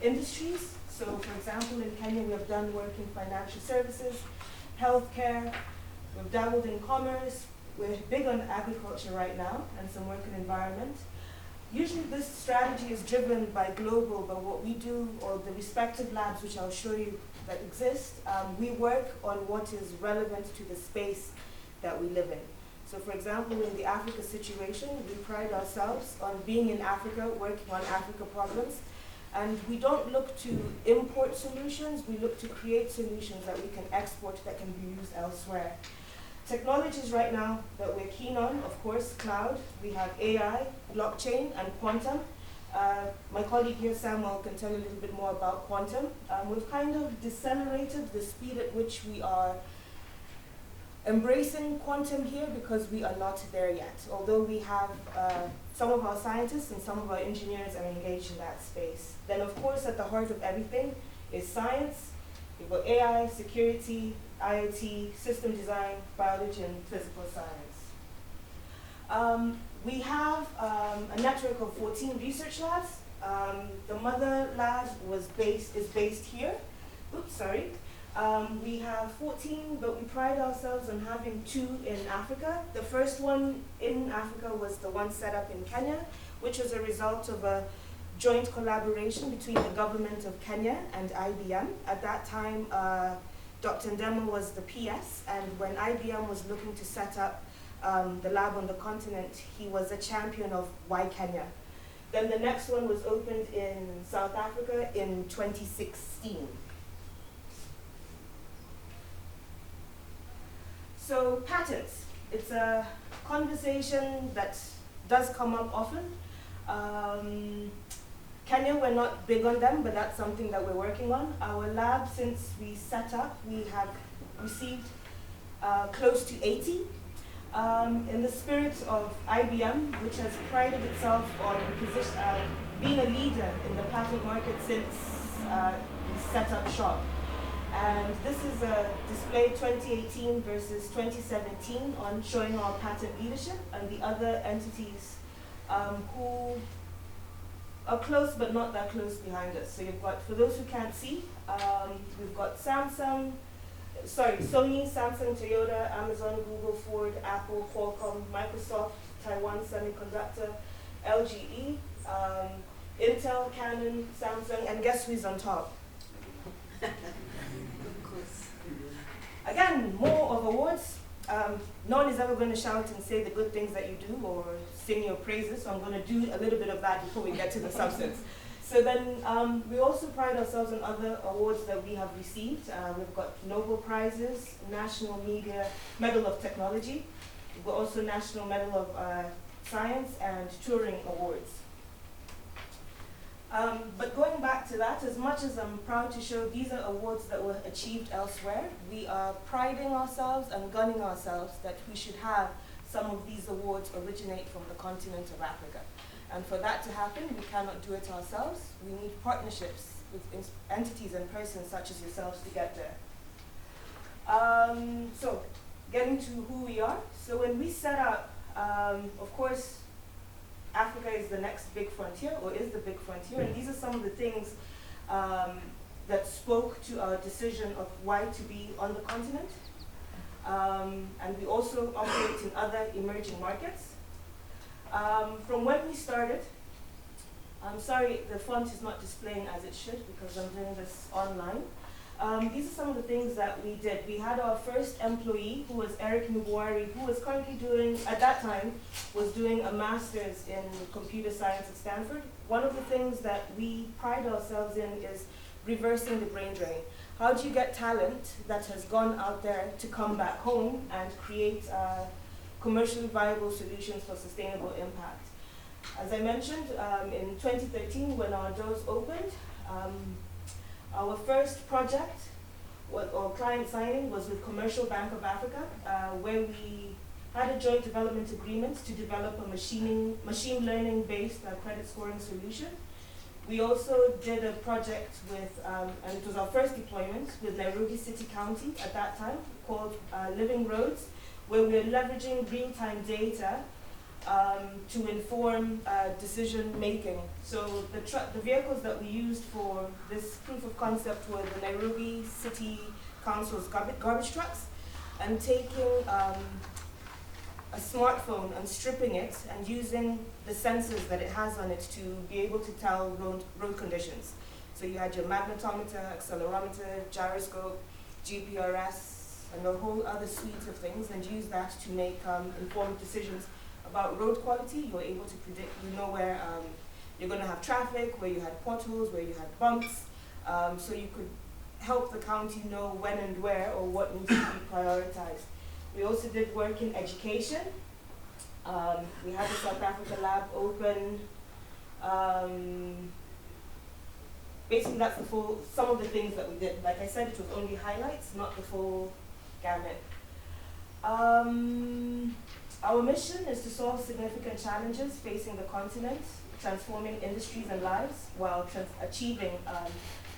industries. So for example, in Kenya, we have done work in financial services, healthcare, we've dabbled in commerce, we're big on agriculture right now, and some work in environment. Usually this strategy is driven by global, but what we do, or the respective labs which I'll show you that exist, we work on what is relevant to the space that we live in. So for example, in the Africa situation, we pride ourselves on being in Africa, working on Africa problems, and we don't look to import solutions, we look to create solutions that we can export that can be used elsewhere. Technologies right now that we're keen on, of course, cloud, we have AI, blockchain, and quantum. My colleague here, Samuel, can tell you a little bit more about quantum. We've kind of decelerated the speed at which we are embracing quantum here because we are not there yet, although we have some of our scientists and some of our engineers are engaged in that space. Then of course at the heart of everything is science. We've got AI, security, IoT, system design, biology, and physical science. We have a network of 14 research labs. The mother lab is based here. Oops, sorry. We have 14, but we pride ourselves on having 2 in Africa. The first one in Africa was the one set up in Kenya, which was a result of a joint collaboration between the government of Kenya and IBM. At that time, Dr. Ndema was the PS, and when IBM was looking to set up the lab on the continent, he was a champion of why Kenya. Then the next one was opened in South Africa in 2016. So patents, it's a conversation that does come up often. Kenya, we're not big on them, but that's something that we're working on. Our lab, since we set up, we have received close to 80. In the spirit of IBM, which has prided itself on being a leader in the patent market since we set up shop. And this is a display 2018 versus 2017 on showing our patent leadership and the other entities who are close but not that close behind us. So you've got, for those who can't see, we've got Sony, Samsung, Toyota, Amazon, Google, Ford, Apple, Qualcomm, Microsoft, Taiwan Semiconductor, LGE, Intel, Canon, Samsung, and guess who's on top? Again, more of awards. No one is ever going to shout and say the good things that you do or sing your praises, so I'm going to do a little bit of that before we get to the substance. So then we also pride ourselves on other awards that we have received. We've got Nobel Prizes, National Media Medal of Technology. We've got also National Medal of Science and Turing Awards. But going back to that, as much as I'm proud to show these are awards that were achieved elsewhere, we are priding ourselves and gunning ourselves that we should have some of these awards originate from the continent of Africa. And for that to happen, we cannot do it ourselves. We need partnerships with entities and persons such as yourselves to get there. So, getting to who we are. So when we set up, of course, Africa is the next big frontier, or is the big frontier, and these are some of the things that spoke to our decision of why to be on the continent. And we also operate in other emerging markets. From when we started, I'm sorry the font is not displaying as it should because I'm doing this online. These are some of the things that we did. We had our first employee, who was Eric Mubuari, who was currently doing, at that time, was doing a master's in computer science at Stanford. One of the things that we pride ourselves in is reversing the brain drain. How do you get talent that has gone out there to come back home and create commercially viable solutions for sustainable impact? As I mentioned, in 2013, when our doors opened, our first project or client signing was with Commercial Bank of Africa, where we had a joint development agreement to develop a machine learning-based credit scoring solution. We also did a project with, and it was our first deployment, with Nairobi City County at that time, called Living Roads, where we're leveraging real-time data to inform decision making. So the vehicles that we used for this proof of concept were the Nairobi City Council's garbage trucks, and taking a smartphone and stripping it and using the sensors that it has on it to be able to tell road conditions. So you had your magnetometer, accelerometer, gyroscope, GPRS, and a whole other suite of things, and use that to make informed decisions about road quality. You're able to predict, you know where you're going to have traffic, where you had potholes, where you had bumps, so you could help the county know when and where or what needs to be prioritized. We also did work in education. We had the South Africa lab open. Basically, that's some of the things that we did. Like I said, it was only highlights, not the full gamut. Our mission is to solve significant challenges facing the continent, transforming industries and lives while achieving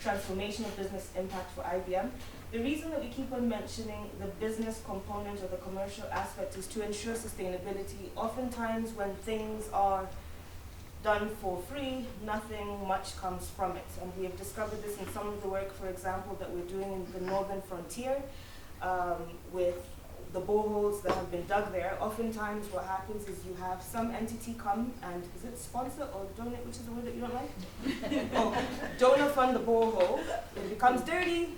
transformational business impact for IBM. The reason that we keep on mentioning the business component or the commercial aspect is to ensure sustainability. Oftentimes when things are done for free, nothing much comes from it. And we have discovered this in some of the work, for example, that we're doing in the northern frontier with the boreholes that have been dug there. Oftentimes what happens is you have some entity come and, is it sponsor or donate, which is the word that you don't like? Oh, donor fund the borehole. It becomes dirty,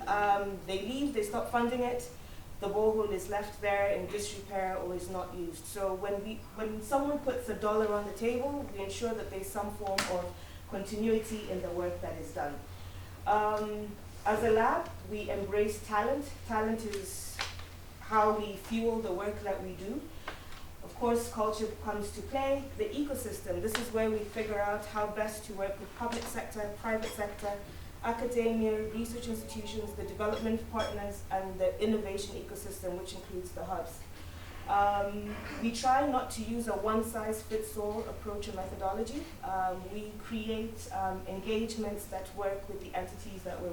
they leave, they stop funding it. The borehole is left there in disrepair or is not used. So when someone puts $1 on the table, we ensure that there's some form of continuity in the work that is done. As a lab, we embrace talent. Talent is how we fuel the work that we do. Of course, culture comes to play. The ecosystem, this is where we figure out how best to work with public sector, private sector, academia, research institutions, the development partners, and the innovation ecosystem, which includes the hubs. We try not to use a one-size-fits-all approach or methodology. We create engagements that work with the entities that we're